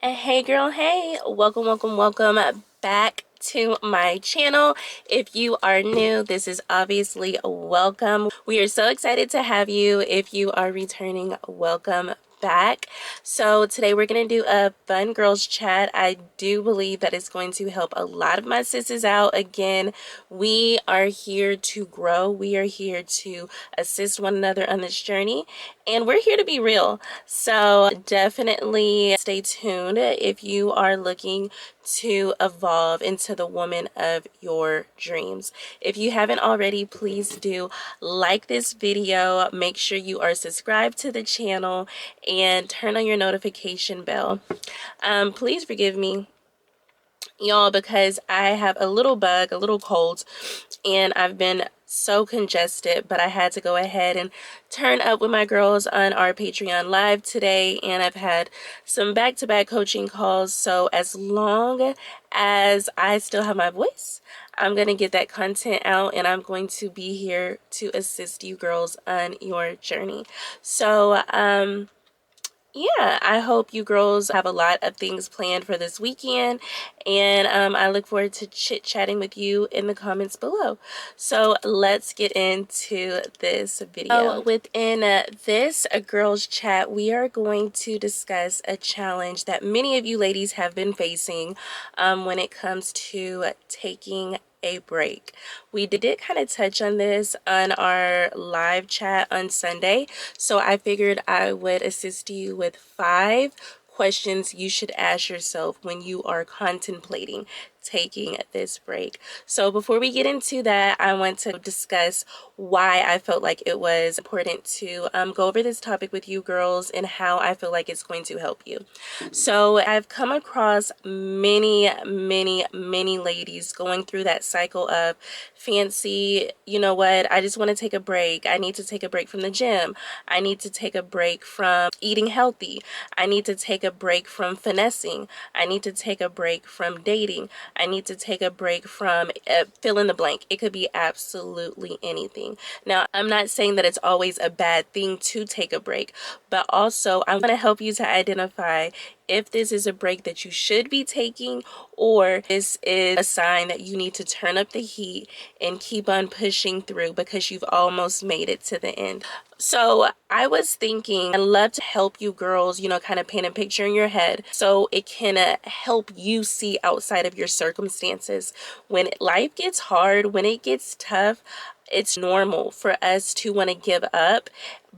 Hey girl, hey, welcome back to my channel. If you are new, this is obviously a welcome. We are so excited to have you. If you are returning, welcome back. So today we're going to do a fun girls chat. I do believe that it's going to help a lot of my sisters out. Again, we are here to grow. We are here to assist one another on this journey, and we're here to be real. So definitely stay tuned if you are looking to evolve into the woman of your dreams. If you haven't already, please do like this video. Make sure you are subscribed to the channel and turn on your notification bell. Please forgive me, y'all, because I have a little bug, a little cold, and I've been so congested, but I had to go ahead and turn up with my girls on our Patreon live today, and I've had some back-to-back coaching calls. So as long as I still have my voice, I'm going to get that content out, and I'm going to be here to assist you girls on your journey. So yeah, I hope you girls have a lot of things planned for this weekend, and I look forward to chit-chatting with you in the comments below. So let's get into this video. So within this girls chat, we are going to discuss a challenge that many of you ladies have been facing when it comes to taking a break. We did kind of touch on this on our live chat on Sunday, so I figured I would assist you with 5 questions you should ask yourself when you are contemplating taking this break. So before we get into that, I want to discuss why I felt like it was important to go over this topic with you girls and how I feel like it's going to help you. So I've come across many ladies going through that cycle of fancy, you know what, I just want to take a break. I need to take a break from the gym. I need to take a break from eating healthy. I need to take a break from finessing. I need to take a break from dating. I need to take a break from fill in the blank. It could be absolutely anything. Now, I'm not saying that it's always a bad thing to take a break, but also I'm going to help you to identify if this is a break that you should be taking, or this is a sign that you need to turn up the heat and keep on pushing through because you've almost made it to the end. So I was thinking, I love to help you girls, you know, kind of paint a picture in your head so it can help you see outside of your circumstances. When life gets hard, when it gets tough, it's normal for us to want to give up.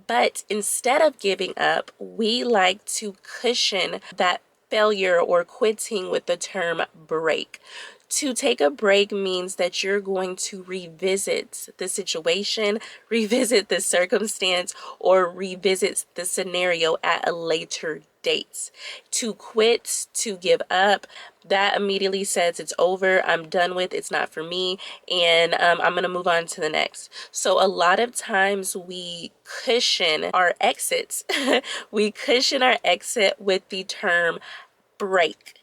But instead of giving up, we like to cushion that failure or quitting with the term break. To take a break means that you're going to revisit the situation, revisit the circumstance, or revisit the scenario at a later date. To quit, to give up, that immediately says it's over, I'm done with, it's not for me, and I'm going to move on to the next. So a lot of times we cushion our exits. We cushion our exit with the term break.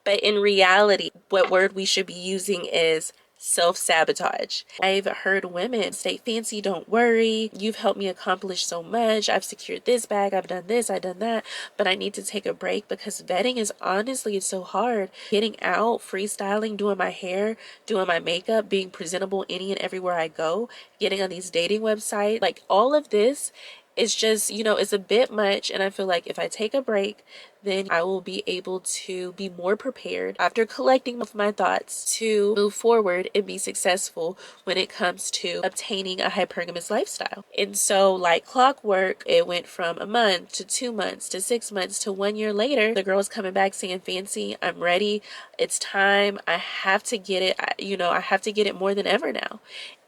But in reality, what word we should be using is self-sabotage. I've heard women say, "Fancy, don't worry. You've helped me accomplish so much. I've secured this bag. I've done this. I've done that. But I need to take a break because vetting is honestly, it's so hard. Getting out, freestyling, doing my hair, doing my makeup, being presentable any and everywhere I go, getting on these dating websites, like all of this it's just, you know, it's a bit much, and I feel like if I take a break, then I will be able to be more prepared after collecting my thoughts to move forward and be successful when it comes to obtaining a hypergamous lifestyle." And so like clockwork, it went from a month to 2 months to 6 months to 1 year later. The girl is coming back saying, "Fancy, I'm ready. It's time. I have to get it. I have to get it more than ever now."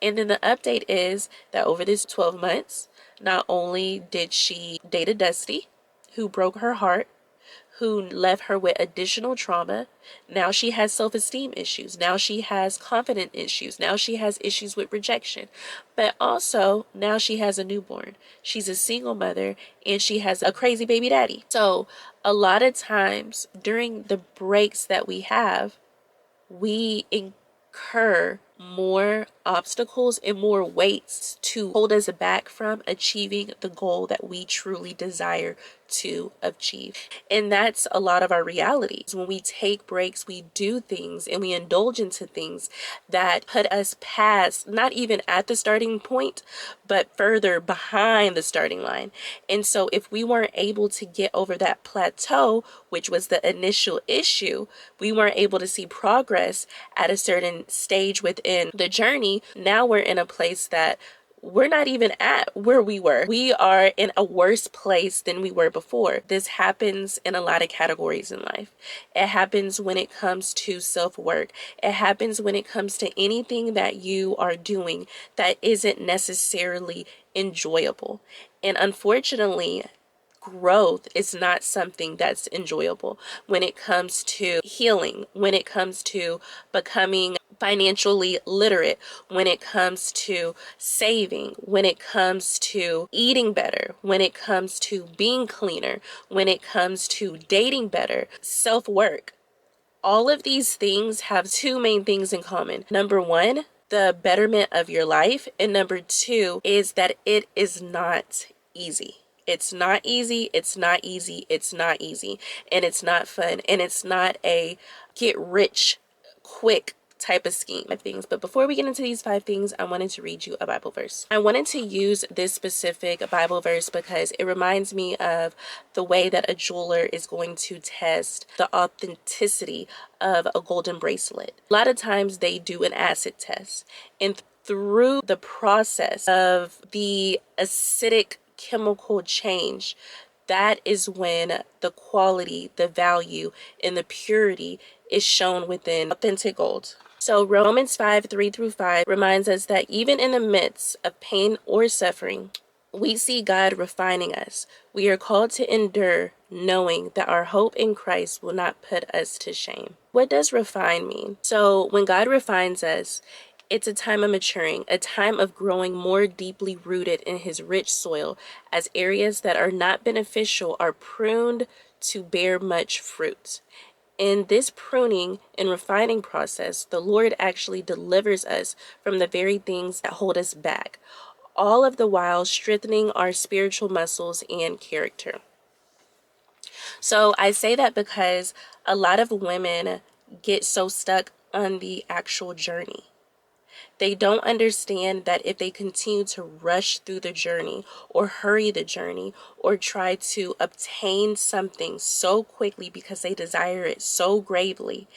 And then the update is that over this 12 months, not only did she date a Dusty who broke her heart, who left her with additional trauma, now she has self-esteem issues, now she has confidence issues, now she has issues with rejection, but also now she has a newborn. She's a single mother and she has a crazy baby daddy. So a lot of times during the breaks that we have, we incur more obstacles and more weights to hold us back from achieving the goal that we truly desire to achieve. And that's a lot of our realities. When we take breaks, we do things and we indulge into things that put us past, not even at the starting point, but further behind the starting line. And so if we weren't able to get over that plateau, which was the initial issue, we weren't able to see progress at a certain stage within the journey. Now we're in a place that we're not even at where we were. We are in a worse place than we were before. This happens in a lot of categories in life. It happens when it comes to self-work. It happens when it comes to anything that you are doing that isn't necessarily enjoyable. And unfortunately, growth is not something that's enjoyable when it comes to healing, when it comes to becoming financially literate, when it comes to saving, when it comes to eating better, when it comes to being cleaner, when it comes to dating better, self-work. All of these things have two main things in common. Number one, the betterment of your life. And number two is that it is not easy. It's not easy. It's not easy. It's not easy. And it's not fun. And it's not a get rich quick type of scheme of things. But before we get into these 5 things, I wanted to read you a Bible verse. I wanted to use this specific Bible verse because it reminds me of the way that a jeweler is going to test the authenticity of a golden bracelet. A lot of times they do an acid test, and through the process of the acidic chemical change, that is when the quality, the value, and the purity is shown within authentic gold. So Romans 5:3-5 reminds us that even in the midst of pain or suffering, we see God refining us. We are called to endure, knowing that our hope in Christ will not put us to shame. What does refine mean? So when God refines us, it's a time of maturing, a time of growing more deeply rooted in his rich soil, as areas that are not beneficial are pruned to bear much fruit. In this pruning and refining process, the Lord actually delivers us from the very things that hold us back, all of the while strengthening our spiritual muscles and character. So I say that because a lot of women get so stuck on the actual journey. They don't understand that if they continue to rush through the journey or hurry the journey or try to obtain something so quickly because they desire it so gravely,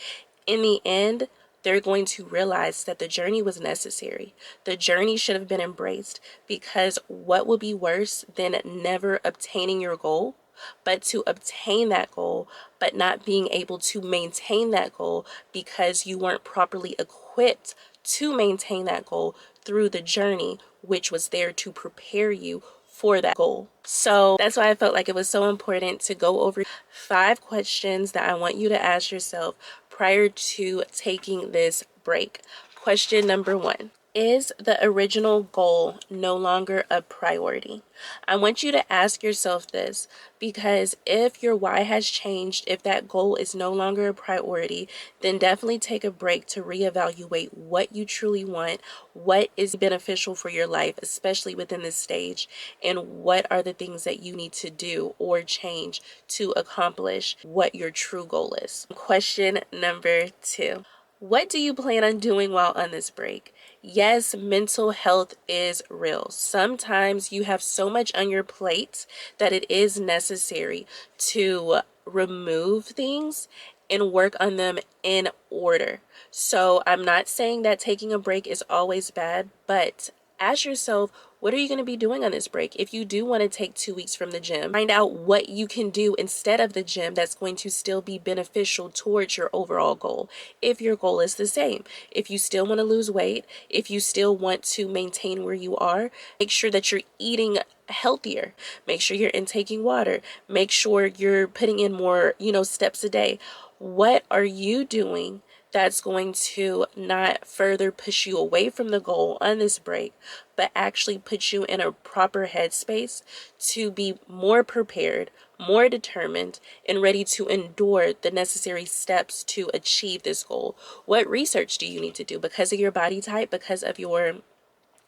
in the end, they're going to realize that the journey was necessary. The journey should have been embraced, because what would be worse than never obtaining your goal? But to obtain that goal, but not being able to maintain that goal because you weren't properly equipped to maintain that goal through the journey, which was there to prepare you for that goal. So that's why I felt like it was so important to go over 5 questions that I want you to ask yourself prior to taking this break. Question number 1. Is the original goal no longer a priority? I want you to ask yourself this, because if your why has changed, if that goal is no longer a priority, then definitely take a break to reevaluate what you truly want, what is beneficial for your life, especially within this stage, and what are the things that you need to do or change to accomplish what your true goal is. Question number 2. What do you plan on doing while on this break? Yes, mental health is real. Sometimes you have so much on your plate that it is necessary to remove things and work on them in order. So I'm not saying that taking a break is always bad, but ask yourself, what are you going to be doing on this break? If you do want to take 2 weeks from the gym, find out what you can do instead of the gym that's going to still be beneficial towards your overall goal. If your goal is the same, if you still want to lose weight, if you still want to maintain where you are, make sure that you're eating healthier. Make sure you're intaking water. Make sure you're putting in more, steps a day. What are you doing that's going to not further push you away from the goal on this break, but actually put you in a proper headspace to be more prepared, more determined, and ready to endure the necessary steps to achieve this goal. What research do you need to do because of your body type, because of your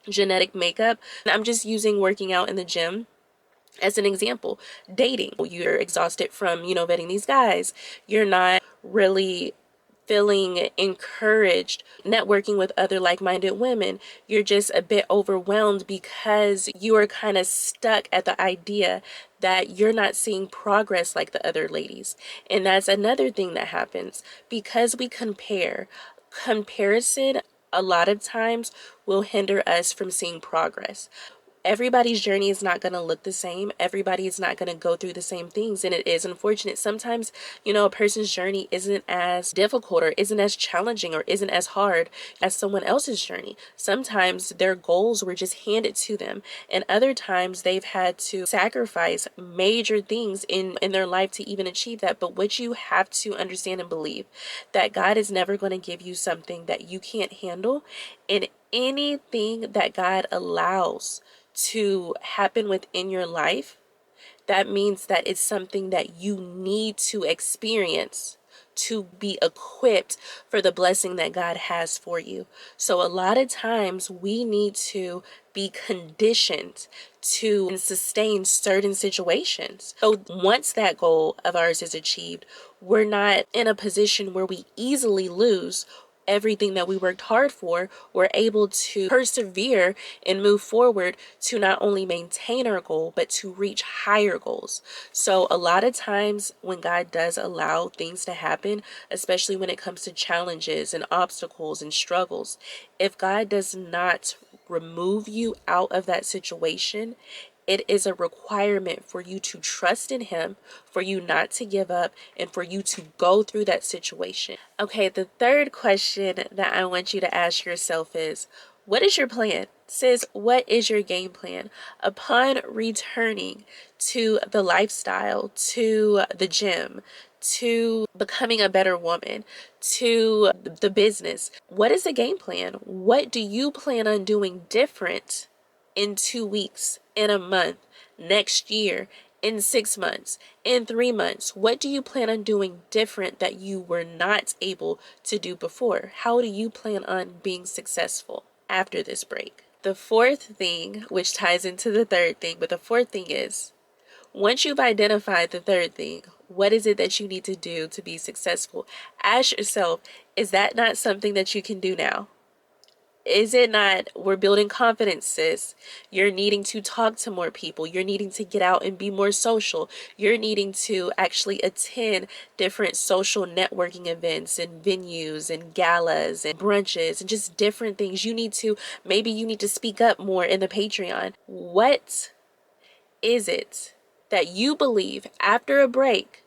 genetic makeup? I'm just using working out in the gym as an example. Dating, you're exhausted from, vetting these guys. You're not really feeling encouraged networking with other like-minded women. You're just a bit overwhelmed because you are kind of stuck at the idea that you're not seeing progress like the other ladies. And that's another thing that happens because we compare. Comparison a lot of times will hinder us from seeing progress. Everybody's journey is not going to look the same. Everybody is not going to go through the same things. And it is unfortunate. Sometimes, a person's journey isn't as difficult or isn't as challenging or isn't as hard as someone else's journey. Sometimes their goals were just handed to them. And other times they've had to sacrifice major things in their life to even achieve that. But what you have to understand and believe that God is never going to give you something that you can't handle. And anything that God allows to happen within your life, that means that it's something that you need to experience to be equipped for the blessing that God has for you. So a lot of times we need to be conditioned to sustain certain situations. So once that goal of ours is achieved, we're not in a position where we easily lose everything that we worked hard for. We're able to persevere and move forward to not only maintain our goal, but to reach higher goals. So a lot of times when God does allow things to happen, especially when it comes to challenges and obstacles and struggles, if God does not remove you out of that situation, it is a requirement for you to trust in Him, for you not to give up, and for you to go through that situation. Okay, the third question that I want you to ask yourself is, what is your plan? Sis, what is your game plan? Upon returning to the lifestyle, to the gym, to becoming a better woman, to the business, what is the game plan? What do you plan on doing different in 2 weeks, in a month, next year, in 6 months, in 3 months? What do you plan on doing different that you were not able to do before? How do you plan on being successful after this break? The fourth thing, which ties into the third thing, but the fourth thing is, once you've identified the third thing, what is it that you need to do to be successful? Ask yourself, is that not something that you can do now? Is it not, we're building confidence, sis. You're needing to talk to more people. You're needing to get out and be more social. You're needing to actually attend different social networking events and venues and galas and brunches and just different things. Maybe you need to speak up more in the Patreon. What is it that you believe after a break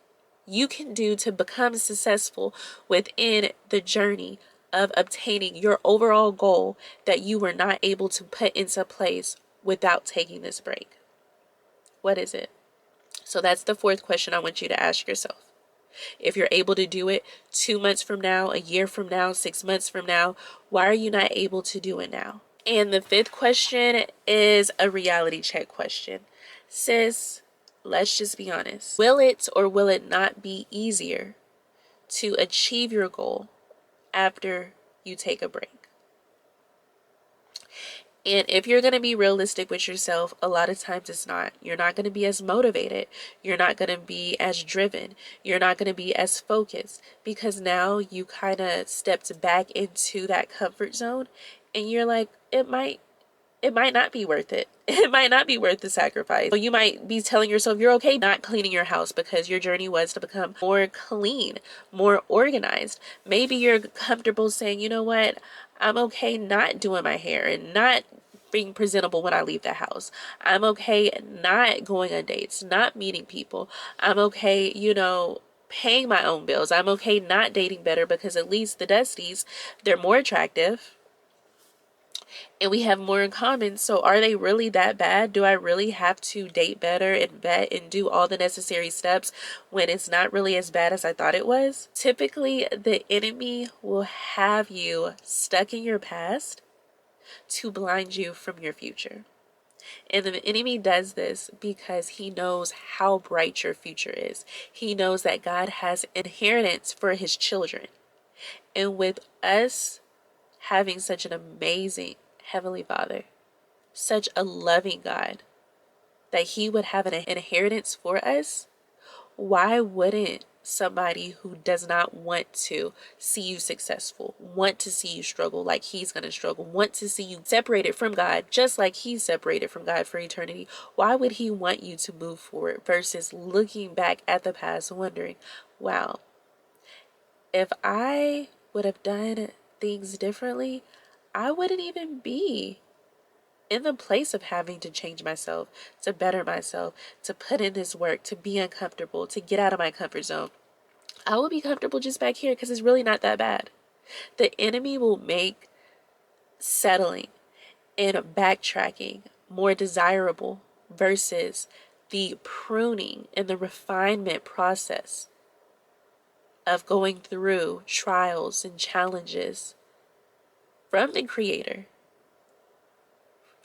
you can do to become successful within the journey of obtaining your overall goal that you were not able to put into place without taking this break? What is it? So that's the fourth question I want you to ask yourself. If you're able to do it 2 months from now, a year from now, 6 months from now, why are you not able to do it now? And the fifth question is a reality check question. Sis, let's just be honest. Will it or will it not be easier to achieve your goal after you take a break? And if you're going to be realistic with yourself, a lot of times it's not. You're not going to be as motivated. You're not going to be as driven. You're not going to be as focused because now you kind of stepped back into that comfort zone and you're like, it might not be worth it. It might not be worth the sacrifice. You might be telling yourself you're okay not cleaning your house because your journey was to become more clean, more organized. Maybe you're comfortable saying, you know what, I'm okay not doing my hair and not being presentable when I leave the house. I'm okay not going on dates, not meeting people. I'm okay, paying my own bills. I'm okay not dating better because at least the Dusties, they're more attractive. and we have more in common. So are they really that bad? Do I really have to date better and vet and do all the necessary steps when it's not really as bad as I thought it was? Typically, the enemy will have you stuck in your past to blind you from your future. And the enemy does this because he knows how bright your future is. He knows that God has inheritance for his children. And with us having such an amazing Heavenly Father, such a loving God, that he would have an inheritance for us, why wouldn't somebody who does not want to see you successful, want to see you struggle like he's going to struggle, want to see you separated from God just like he's separated from God for eternity, why would he want you to move forward versus looking back at the past wondering, wow, if I would have done things differently, I wouldn't even be in the place of having to change myself, to better myself, to put in this work, to be uncomfortable, to get out of my comfort zone. I will be comfortable just back here because it's really not that bad. The enemy will make settling and backtracking more desirable versus the pruning and the refinement process of going through trials and challenges from the Creator.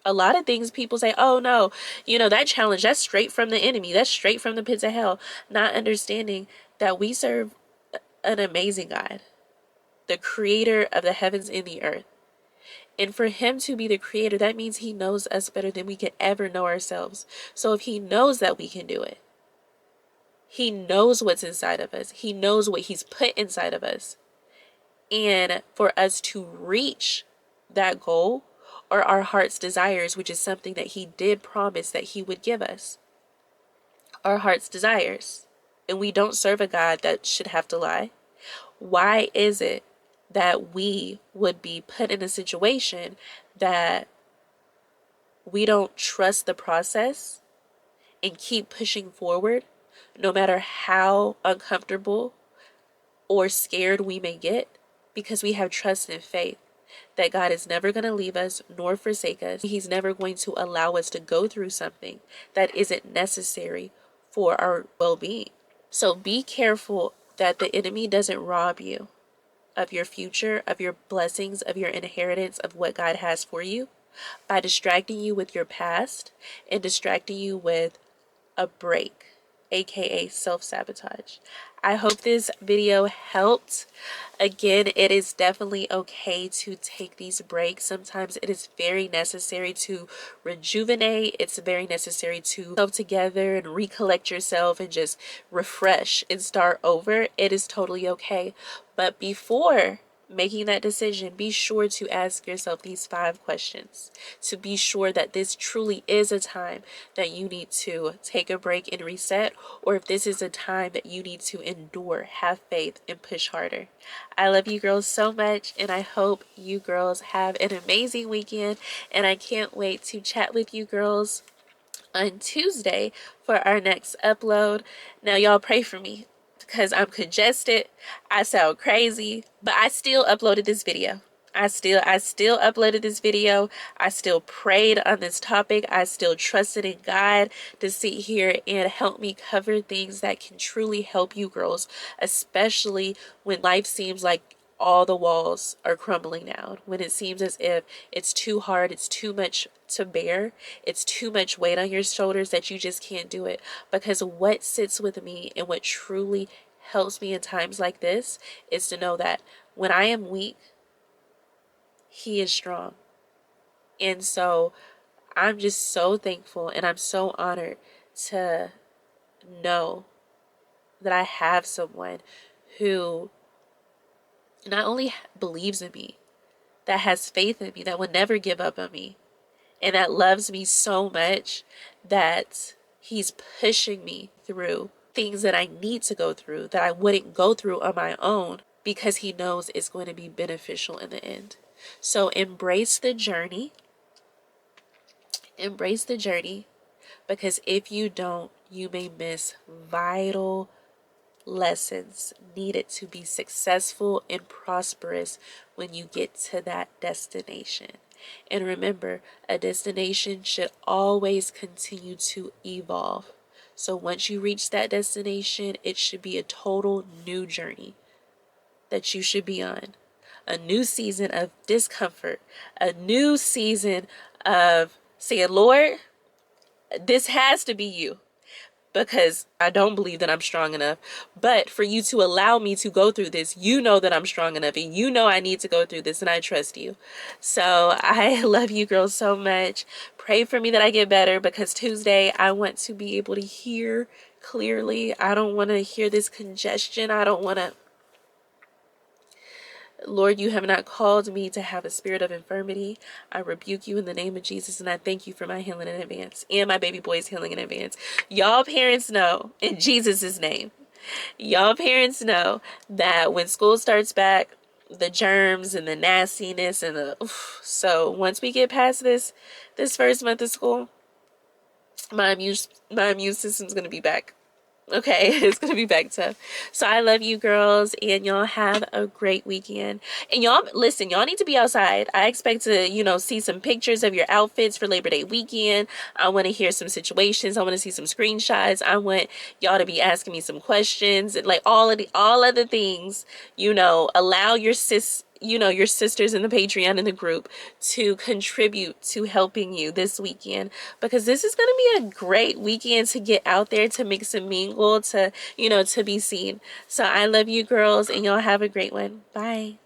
A lot of things people say, oh no, that challenge, that's straight from the enemy. That's straight from the pits of hell. Not understanding that we serve an amazing God, the creator of the heavens and the earth. And for him to be the creator, that means he knows us better than we could ever know ourselves. So if he knows that we can do it, he knows what's inside of us. He knows what he's put inside of us. And for us to reach that goal or our heart's desires, which is something that he did promise that he would give us, our heart's desires. And we don't serve a God that should have to lie. Why is it that we would be put in a situation that we don't trust the process and keep pushing forward, no matter how uncomfortable or scared we may get, because we have trust and faith that God is never going to leave us nor forsake us. He's never going to allow us to go through something that isn't necessary for our well-being. So be careful that the enemy doesn't rob you of your future, of your blessings, of your inheritance, of what God has for you by distracting you with your past and distracting you with a break, aka self-sabotage. I hope this video helped. Again, it is definitely okay to take these breaks. Sometimes it is very necessary to rejuvenate. It's very necessary to come together and recollect yourself and just refresh and start over. It is totally okay. But before making that decision, be sure to ask yourself these 5 questions to be sure that this truly is a time that you need to take a break and reset, or if this is a time that you need to endure, have faith, and push harder. I love you girls so much, and I hope you girls have an amazing weekend, and I can't wait to chat with you girls on Tuesday for our next upload. Now y'all pray for me because I'm congested. I sound crazy, but I still uploaded this video. I still uploaded this video. I still prayed on this topic. I still trusted in God to sit here and help me cover things that can truly help you girls, especially when life seems like all the walls are crumbling down, when it seems as if it's too hard, it's too much to bear, it's too much weight on your shoulders that you just can't do it. Because what sits with me and what truly helps me in times like this is to know that when I am weak, he is strong. And so I'm just so thankful and I'm so honored to know that I have someone who not only believes in me, that has faith in me, that would never give up on me, and that loves me so much that he's pushing me through things that I need to go through, that I wouldn't go through on my own, because he knows it's going to be beneficial in the end. So embrace the journey. Embrace the journey, because if you don't, you may miss vital lessons needed to be successful and prosperous when you get to that destination. And remember, a destination should always continue to evolve. So once you reach that destination, it should be a total new journey that you should be on. A new season of discomfort, a new season of saying, Lord, this has to be you, because I don't believe that I'm strong enough. But for you to allow me to go through this, you know that I'm strong enough, and you know I need to go through this, and I trust you. So I love you girls so much. Pray for me that I get better, because Tuesday I want to be able to hear clearly. I don't want to hear this congestion. I don't want to. Lord, you have not called me to have a spirit of infirmity. I rebuke you in the name of Jesus, and I thank you for my healing in advance and my baby boy's healing in advance. Y'all parents know, in Jesus' name, y'all parents know that when school starts back, the germs and the nastiness and the so once we get past this first month of school, my immune system's gonna be back. Okay, it's gonna be back tough. So I love you girls, and y'all have a great weekend. And y'all, listen, y'all need to be outside. I expect to, see some pictures of your outfits for Labor Day weekend. I want to hear some situations. I want to see some screenshots. I want y'all to be asking me some questions, and like all of the things. Allow your sisters in the Patreon in the group to contribute to helping you this weekend, because this is going to be a great weekend to get out there, to mix and mingle, to be seen. So I love you girls, and y'all have a great one. Bye.